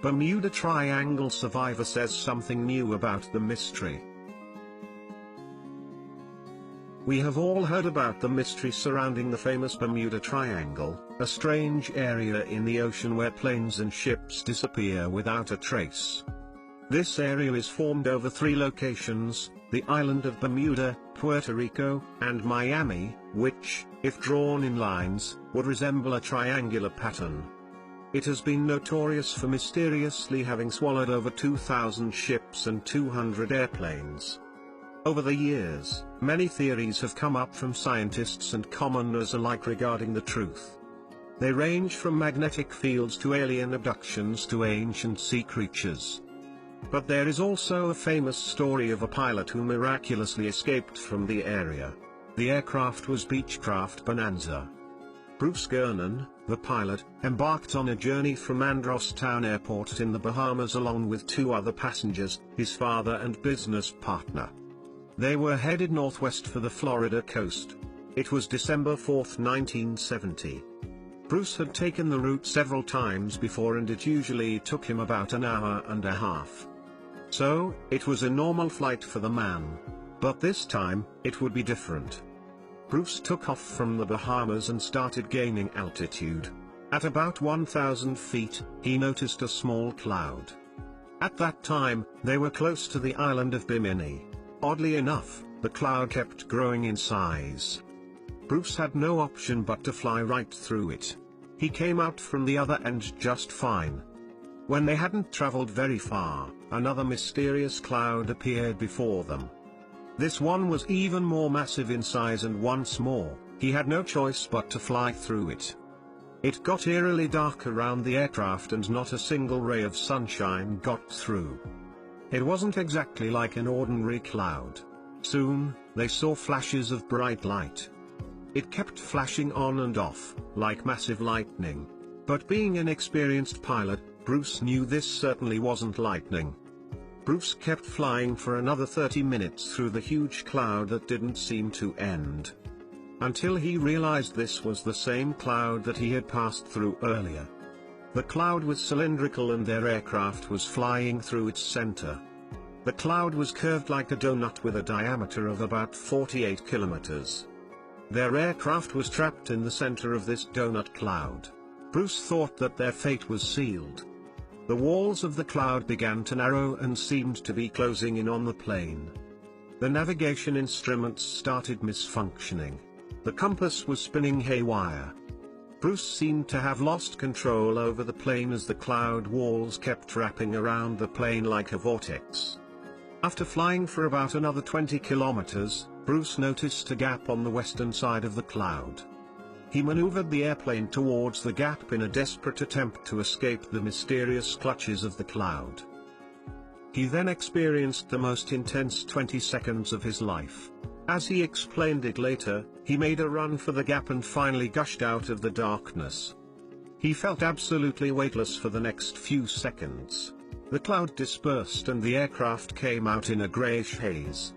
Bermuda Triangle survivor says something new about the mystery. We have all heard about the mystery surrounding the famous Bermuda Triangle, a strange area in the ocean where planes and ships disappear without a trace. This area is formed over 3 locations, the island of Bermuda, Puerto Rico, and Miami, which, if drawn in lines, would resemble a triangular pattern. It has been notorious for mysteriously having swallowed over 2,000 ships and 200 airplanes. Over the years, many theories have come up from scientists and commoners alike regarding the truth. They range from magnetic fields to alien abductions to ancient sea creatures. But there is also a famous story of a pilot who miraculously escaped from the area. The aircraft was Beechcraft Bonanza. Bruce Gernon, the pilot, embarked on a journey from Andros Town Airport in the Bahamas along with 2 other passengers, his father and business partner. They were headed northwest for the Florida coast. It was December 4, 1970. Bruce had taken the route several times before and it usually took him about an hour and a half. So, it was a normal flight for the man. But this time, it would be different. Bruce took off from the Bahamas and started gaining altitude. At about 1,000 feet, he noticed a small cloud. At that time, they were close to the island of Bimini. Oddly enough, the cloud kept growing in size. Bruce had no option but to fly right through it. He came out from the other end just fine. When they hadn't traveled very far, another mysterious cloud appeared before them. This one was even more massive in size and once more, he had no choice but to fly through it. It got eerily dark around the aircraft and not a single ray of sunshine got through. It wasn't exactly like an ordinary cloud. Soon, they saw flashes of bright light. It kept flashing on and off, like massive lightning. But being an experienced pilot, Bruce knew this certainly wasn't lightning. Bruce kept flying for another 30 minutes through the huge cloud that didn't seem to end. Until he realized this was the same cloud that he had passed through earlier. The cloud was cylindrical and their aircraft was flying through its center. The cloud was curved like a donut with a diameter of about 48 kilometers. Their aircraft was trapped in the center of this donut cloud. Bruce thought that their fate was sealed. The walls of the cloud began to narrow and seemed to be closing in on the plane. The navigation instruments started misfunctioning. The compass was spinning haywire. Bruce seemed to have lost control over the plane as the cloud walls kept wrapping around the plane like a vortex. After flying for about another 20 kilometers, Bruce noticed a gap on the western side of the cloud. He maneuvered the airplane towards the gap in a desperate attempt to escape the mysterious clutches of the cloud. He then experienced the most intense 20 seconds of his life. As he explained it later, he made a run for the gap and finally gushed out of the darkness. He felt absolutely weightless for the next few seconds. The cloud dispersed and the aircraft came out in a grayish haze.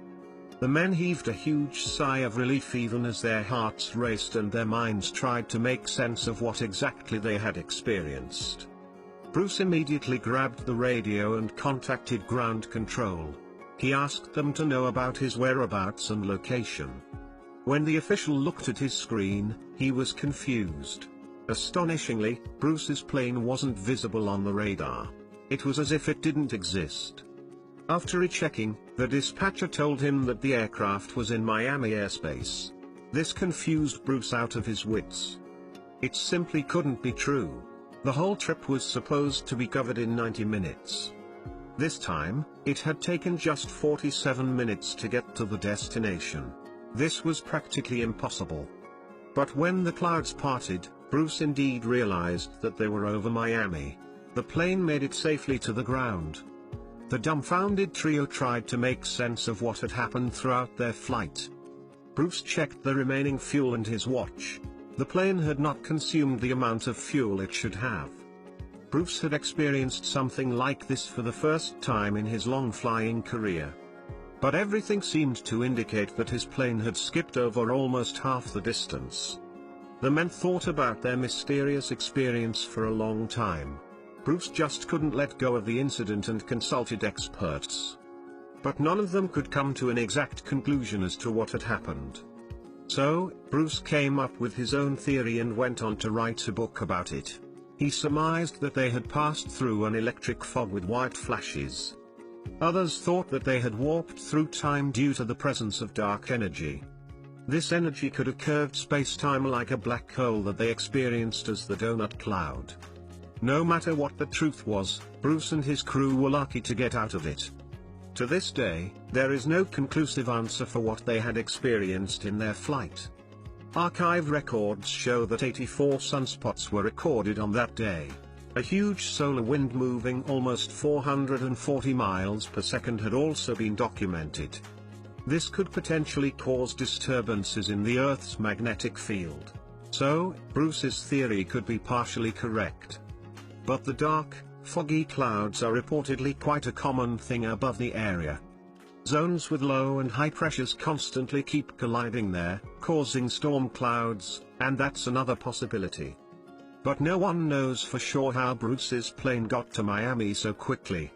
The men heaved a huge sigh of relief even as their hearts raced and their minds tried to make sense of what exactly they had experienced. Bruce immediately grabbed the radio and contacted ground control. He asked them to know about his whereabouts and location. When the official looked at his screen, he was confused. Astonishingly, Bruce's plane wasn't visible on the radar. It was as if it didn't exist. After rechecking, the dispatcher told him that the aircraft was in Miami airspace. This confused Bruce out of his wits. It simply couldn't be true. The whole trip was supposed to be covered in 90 minutes. This time, it had taken just 47 minutes to get to the destination. This was practically impossible. But when the clouds parted, Bruce indeed realized that they were over Miami. The plane made it safely to the ground. The dumbfounded trio tried to make sense of what had happened throughout their flight. Bruce checked the remaining fuel and his watch. The plane had not consumed the amount of fuel it should have. Bruce had experienced something like this for the first time in his long flying career. But everything seemed to indicate that his plane had skipped over almost half the distance. The men thought about their mysterious experience for a long time. Bruce just couldn't let go of the incident and consulted experts. But none of them could come to an exact conclusion as to what had happened. So, Bruce came up with his own theory and went on to write a book about it. He surmised that they had passed through an electric fog with white flashes. Others thought that they had warped through time due to the presence of dark energy. This energy could have curved space-time like a black hole that they experienced as the donut cloud. No matter what the truth was, Bruce and his crew were lucky to get out of it. To this day, there is no conclusive answer for what they had experienced in their flight. Archive records show that 84 sunspots were recorded on that day. A huge solar wind moving almost 440 miles per second had also been documented. This could potentially cause disturbances in the Earth's magnetic field. So, Bruce's theory could be partially correct. But the dark, foggy clouds are reportedly quite a common thing above the area. Zones with low and high pressures constantly keep colliding there, causing storm clouds, and that's another possibility. But no one knows for sure how Bruce's plane got to Miami so quickly.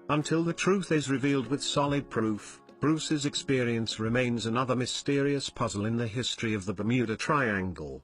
Until the truth is revealed with solid proof, Bruce's experience remains another mysterious puzzle in the history of the Bermuda Triangle.